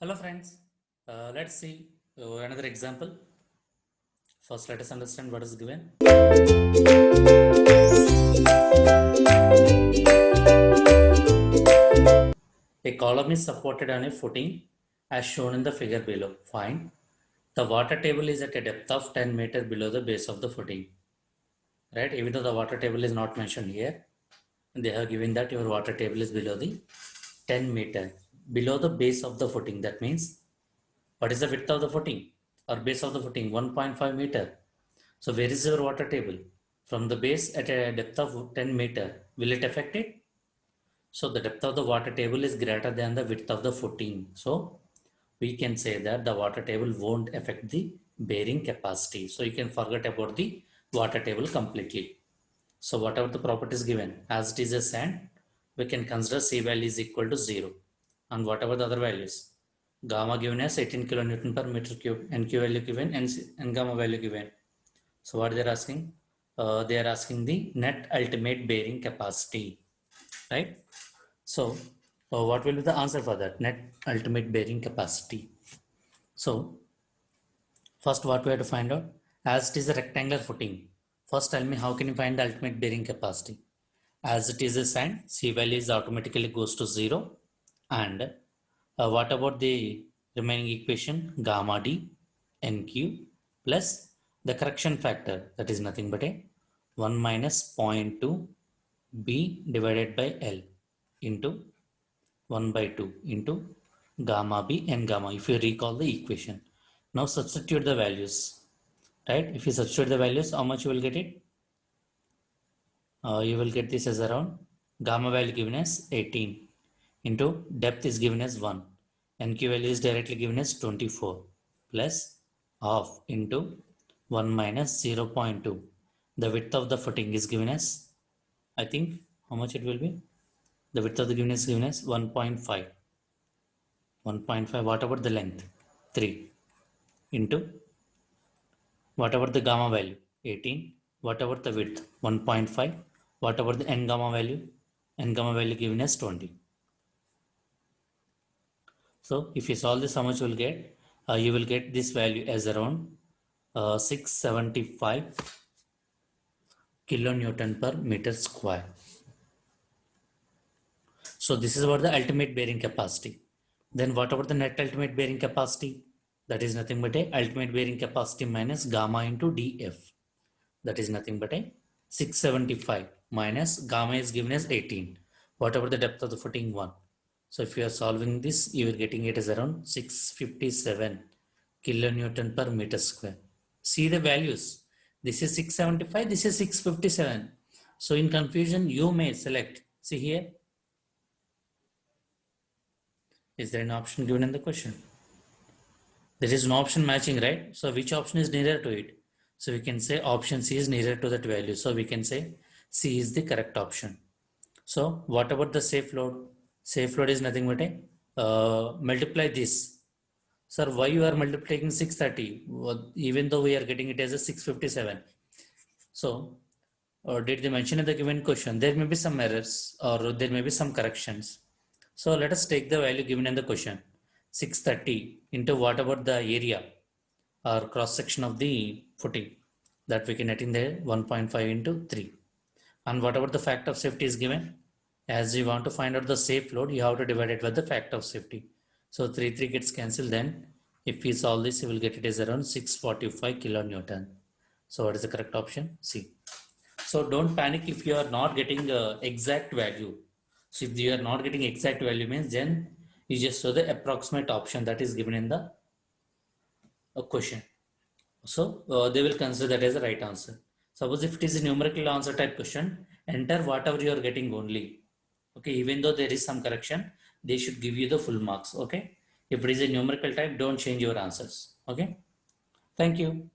Hello friends, let's see another example. First let us understand what is given. A column is supported on a footing as shown in the figure below. Fine. The water table is at a depth of 10 meter below the base of the footing. Right? Even though the water table is not mentioned here, they have given that your water table is below the 10 meter below the base of the footing. That means what is the width of the footing or base of the footing? 1.5 meter. So where is your water table? From the base at a depth of 10 meter, will it affect it? So the depth of the water table is greater than the width of the footing. So we can say that the water table won't affect the bearing capacity. So you can forget about the water table completely. So whatever the properties given, as it is a sand, we can consider C value is equal to 0. And whatever the other values, gamma given as 18 kilonewton per meter cube, NQ value given, and gamma value given. So what they are asking? They are asking the net ultimate bearing capacity, right? So what will be the answer for that? Net ultimate bearing capacity. So first what we have to find out, as it is a rectangular footing. First tell me how can you find the ultimate bearing capacity? As it is a sand, C value is automatically goes to 0. And what about the remaining equation? Gamma D NQ plus the correction factor, that is nothing but a 1 minus 0.2 B divided by L into 1 by 2 into gamma B and gamma, if you recall the equation. Now substitute the values, right? If you substitute the values, how much you will get it? You will get this as around gamma value given as 18 into depth is given as 1. NQ value is directly given as 24 plus half into 1 minus 0.2. The width of the footing is given as, I think, how much it will be? The width of the given is given as 1.5. 1.5. What about the length? 3 into what about the gamma value? 18. What about the width? 1.5. What about the n gamma value? N gamma value given as 20. So if you solve this, how much you will get? You will get this value as around 675 kilonewton per meter square. So this is about the ultimate bearing capacity. Then what about the net ultimate bearing capacity? That is nothing but a ultimate bearing capacity minus gamma into dF. That is nothing but a 675 minus gamma is given as 18. Whatever the depth of the footing 1. So if you are solving this, you are getting it as around 657 kilonewton per meter square. See the values. This is 675, this is 657. So in confusion, you may select. See here. Is there an option given in the question? There is no option matching, right? So which option is nearer to it? So we can say option C is nearer to that value. So we can say C is the correct option. So what about the safe load? Safe load is nothing but a multiply this. Sir, why you are multiplying 630? Well, even though we are getting it as a 657. So did they mention in the given question? There may be some errors or there may be some corrections. So let us take the value given in the question. 630 into what about the area or cross section of the footing, that we can get in there 1.5 into 3. And what about the factor of safety is given? As you want to find out the safe load, you have to divide it by the factor of safety. So 3 gets cancelled. Then if we solve this, you will get it as around 645 kilonewton. So what is the correct option? C. So don't panic if you are not getting exact value. So if you are not getting exact value means then you just show the approximate option that is given in the question. So they will consider that as the right answer. Suppose if it is a numerical answer type question, enter whatever you are getting only. Okay, even though there is some correction, they should give you the full marks. Okay, if it is a numerical type, don't change your answers. Okay, thank you.